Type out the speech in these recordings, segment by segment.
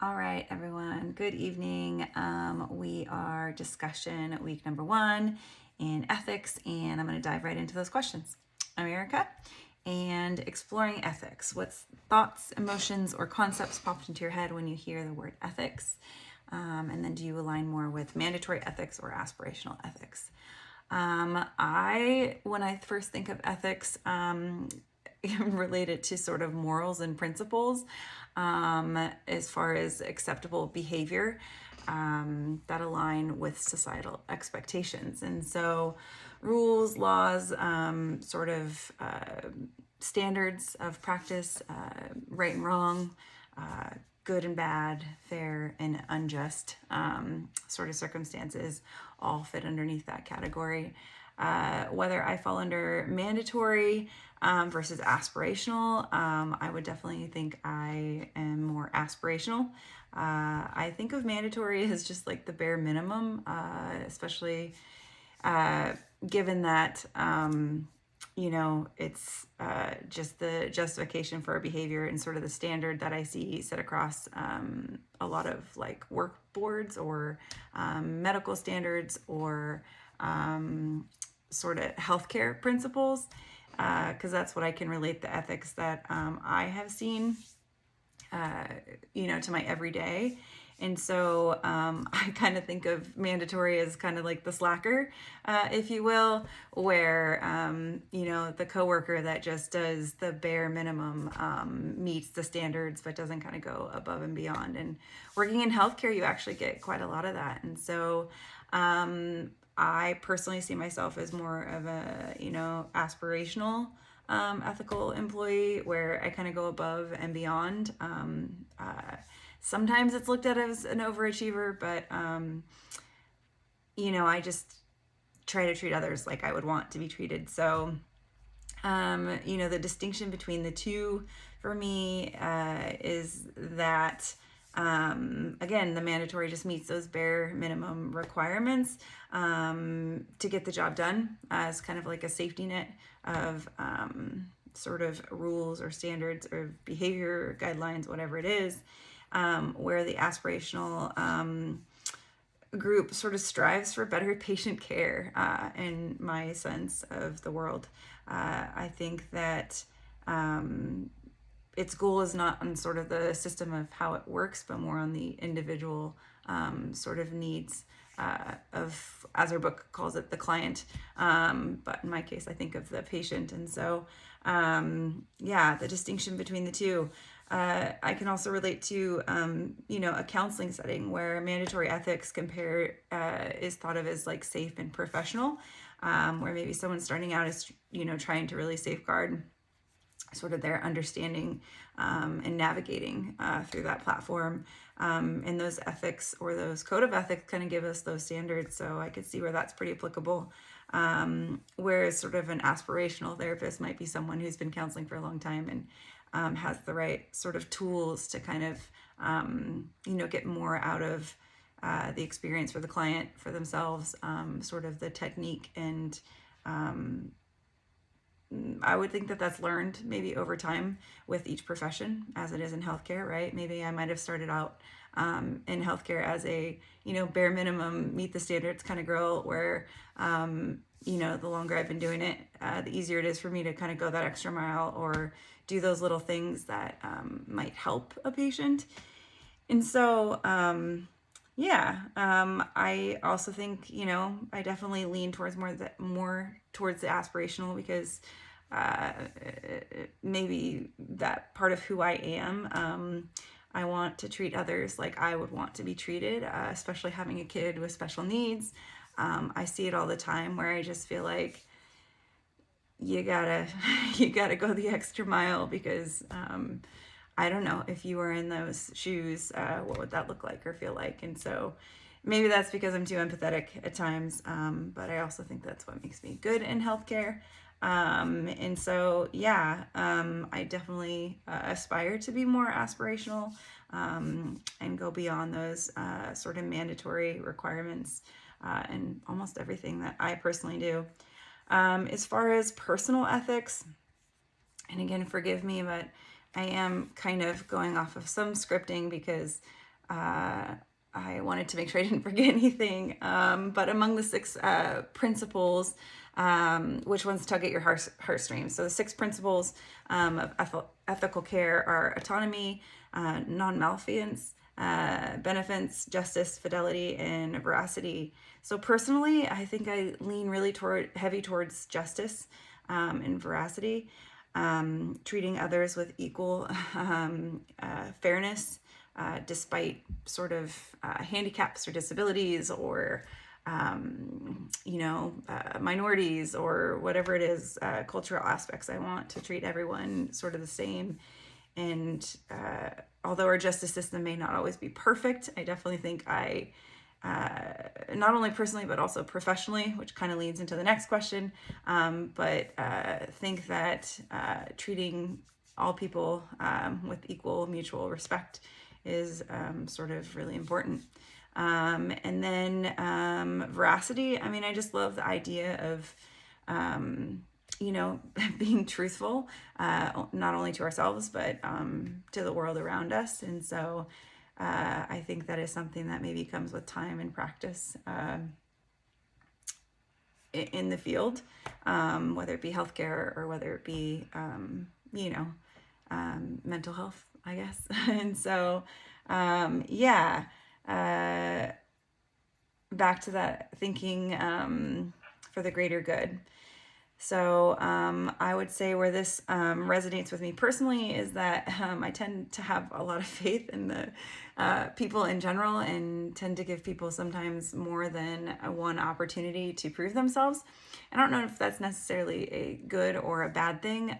All right, everyone. Good evening. We are discussion week number 1 in ethics, and I'm going to dive right into those questions. I'm Erica, and exploring ethics. What thoughts, emotions, or concepts popped into your head when you hear the word ethics? And then do you align more with mandatory ethics or aspirational ethics? When I first think of ethics, related to sort of morals and principles, as far as acceptable behavior that align with societal expectations. And so, rules, laws, standards of practice, right and wrong, good and bad, fair and unjust sort of circumstances all fit underneath that category. Whether I fall under mandatory versus aspirational, I would definitely think I am more aspirational. I think of mandatory as just like the bare minimum, especially given that it's just the justification for a behavior and sort of the standard that I see set across a lot of like work boards or medical standards or sort of healthcare principles, because that's what I can relate the ethics that I have seen, to my everyday. And so I kind of think of mandatory as kind of like the slacker, if you will, where, the coworker that just does the bare minimum, meets the standards, but doesn't kind of go above and beyond. And working in healthcare, you actually get quite a lot of that. And so I personally see myself as more of a, aspirational ethical employee where I kind of go above and beyond. Sometimes it's looked at as an overachiever, but, I just try to treat others like I would want to be treated. So, the distinction between the two for me is that, again, the mandatory just meets those bare minimum requirements to get the job done as kind of like a safety net of sort of rules or standards or behavior guidelines, whatever it is, where the aspirational group sort of strives for better patient care in my sense of the world. I think that its goal is not on sort of the system of how it works, but more on the individual sort of needs of, as our book calls it, the client. But in my case, I think of the patient. And so, the distinction between the two. I can also relate to, a counseling setting where mandatory ethics is thought of as like safe and professional, where maybe someone starting out is, trying to really safeguard sort of their understanding and navigating through that platform. And those ethics or those code of ethics kind of give us those standards. So I could see where that's pretty applicable. Whereas sort of an aspirational therapist might be someone who's been counseling for a long time and has the right sort of tools to kind of, get more out of the experience for the client, for themselves, sort of the technique. And I would think that that's learned maybe over time with each profession, as it is in healthcare, right? Maybe I might have started out in healthcare as a, bare minimum, meet the standards kind of girl where, the longer I've been doing it, the easier it is for me to kind of go that extra mile or do those little things that might help a patient. And so, I also think, I definitely lean towards more towards the aspirational because maybe that part of who I am. I want to treat others like I would want to be treated, especially having a kid with special needs. I see it all the time where I just feel like you gotta go the extra mile because I don't know if you were in those shoes, what would that look like or feel like? And so maybe that's because I'm too empathetic at times, but I also think that's what makes me good in healthcare. And so, I definitely aspire to be more aspirational and go beyond those sort of mandatory requirements and almost everything that I personally do. As far as personal ethics, and again, forgive me, but I am kind of going off of some scripting because I wanted to make sure I didn't forget anything. But among the 6 principles, which ones tug at your heartstrings? So the 6 principles of ethical care are autonomy, non-malfeasance, beneficence, justice, fidelity, and veracity. So personally, I think I lean really heavy towards justice and veracity, treating others with equal fairness, despite sort of handicaps or disabilities or minorities or whatever it is, cultural aspects. I want to treat everyone sort of the same. And although our justice system may not always be perfect, I definitely think I, not only personally, but also professionally, which kind of leads into the next question, but think that treating all people with equal mutual respect is sort of really important. And then veracity. I mean, I just love the idea of, being truthful, not only to ourselves, but to the world around us. And so I think that is something that maybe comes with time and practice in the field, whether it be healthcare or whether it be, mental health, I guess. And so, back to that thinking for the greater good. So I would say where this resonates with me personally is that I tend to have a lot of faith in the people in general, and tend to give people sometimes more than one opportunity to prove themselves. I don't know if that's necessarily a good or a bad thing,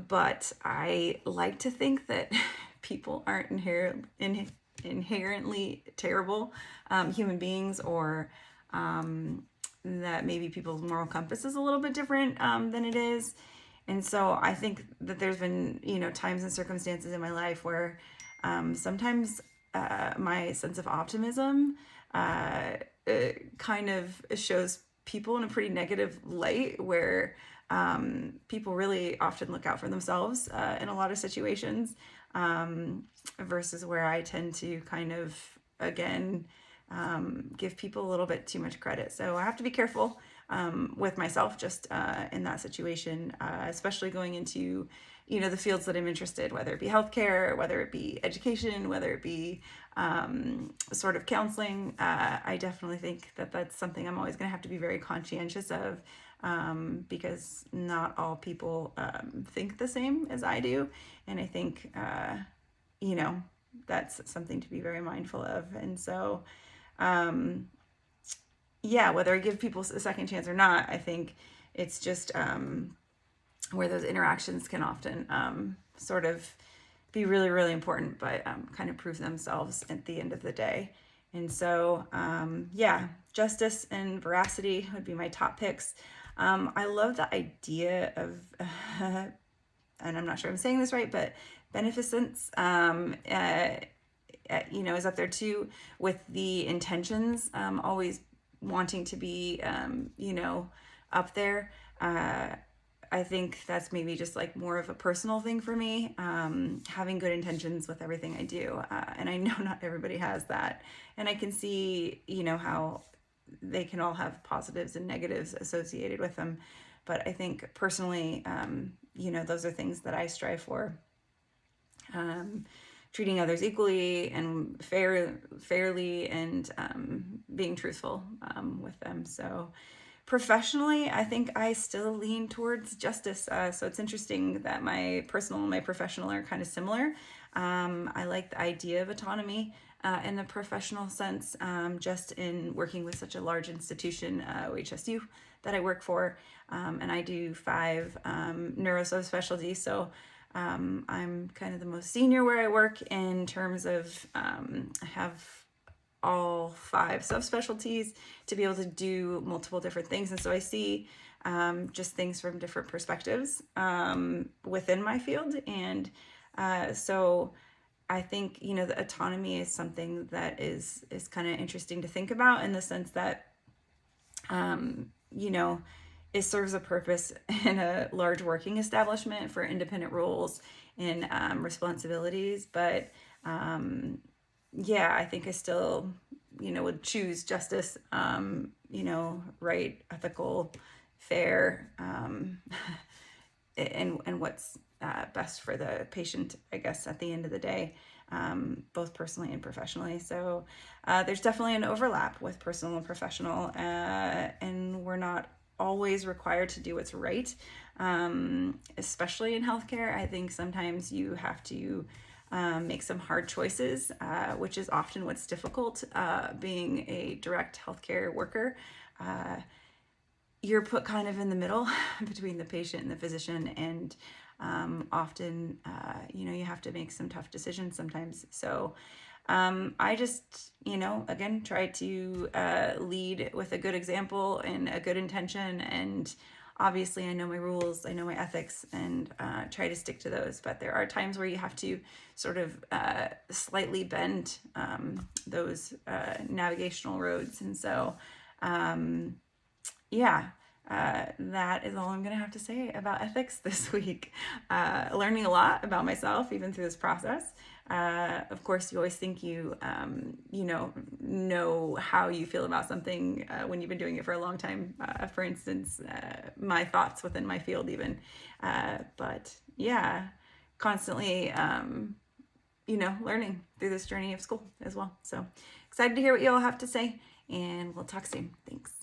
but I like to think that people aren't inherently terrible human beings, or that maybe people's moral compass is a little bit different than it is. And so I think that there's been, times and circumstances in my life where sometimes my sense of optimism kind of shows people in a pretty negative light, where people really often look out for themselves in a lot of situations, versus where I tend to kind of, again, give people a little bit too much credit. So I have to be careful with myself just in that situation, especially going into, the fields that I'm interested, whether it be healthcare, whether it be education, whether it be sort of counseling. I definitely think that that's something I'm always going to have to be very conscientious of, because not all people think the same as I do. And I think, that's something to be very mindful of. And so, whether I give people a second chance or not, I think it's just where those interactions can often sort of be really, really important, but kind of prove themselves at the end of the day. And so, justice and veracity would be my top picks. I love the idea of, and I'm not sure I'm saying this right, but beneficence, is up there too, with the intentions always wanting to be, up there. I think that's maybe just like more of a personal thing for me, having good intentions with everything I do. And I know not everybody has that. And I can see, how they can all have positives and negatives associated with them. But I think personally, those are things that I strive for. Treating others equally and fairly, and being truthful with them. So professionally, I think I still lean towards justice. So it's interesting that my personal and my professional are kind of similar. I like the idea of autonomy in the professional sense, just in working with such a large institution, OHSU, that I work for. And I do 5 neuro subspecialties. So I'm kind of the most senior where I work in terms of I have all 5 subspecialties to be able to do multiple different things. And so I see just things from different perspectives within my field. And so I think, the autonomy is something that is kind of interesting to think about, in the sense that, it serves a purpose in a large working establishment for independent roles and responsibilities. But yeah, I think I still, would choose justice, right, ethical, fair, and what's best for the patient, I guess, at the end of the day, both personally and professionally. So there's definitely an overlap with personal and professional, and we're not always required to do what's right, especially in healthcare. I think sometimes you have to make some hard choices, which is often what's difficult being a direct healthcare worker. You're put kind of in the middle between the patient and the physician, and often, you have to make some tough decisions sometimes. So I just, again, try to lead with a good example and a good intention. And obviously, I know my rules, I know my ethics, and try to stick to those. But there are times where you have to sort of slightly bend those navigational roads. And so, yeah, that is all I'm going to have to say about ethics this week. Learning a lot about myself, even through this process. Of course, you always think know how you feel about something when you've been doing it for a long time. For instance, my thoughts within my field, even. But yeah, constantly, learning through this journey of school as well. So excited to hear what you all have to say, and we'll talk soon. Thanks.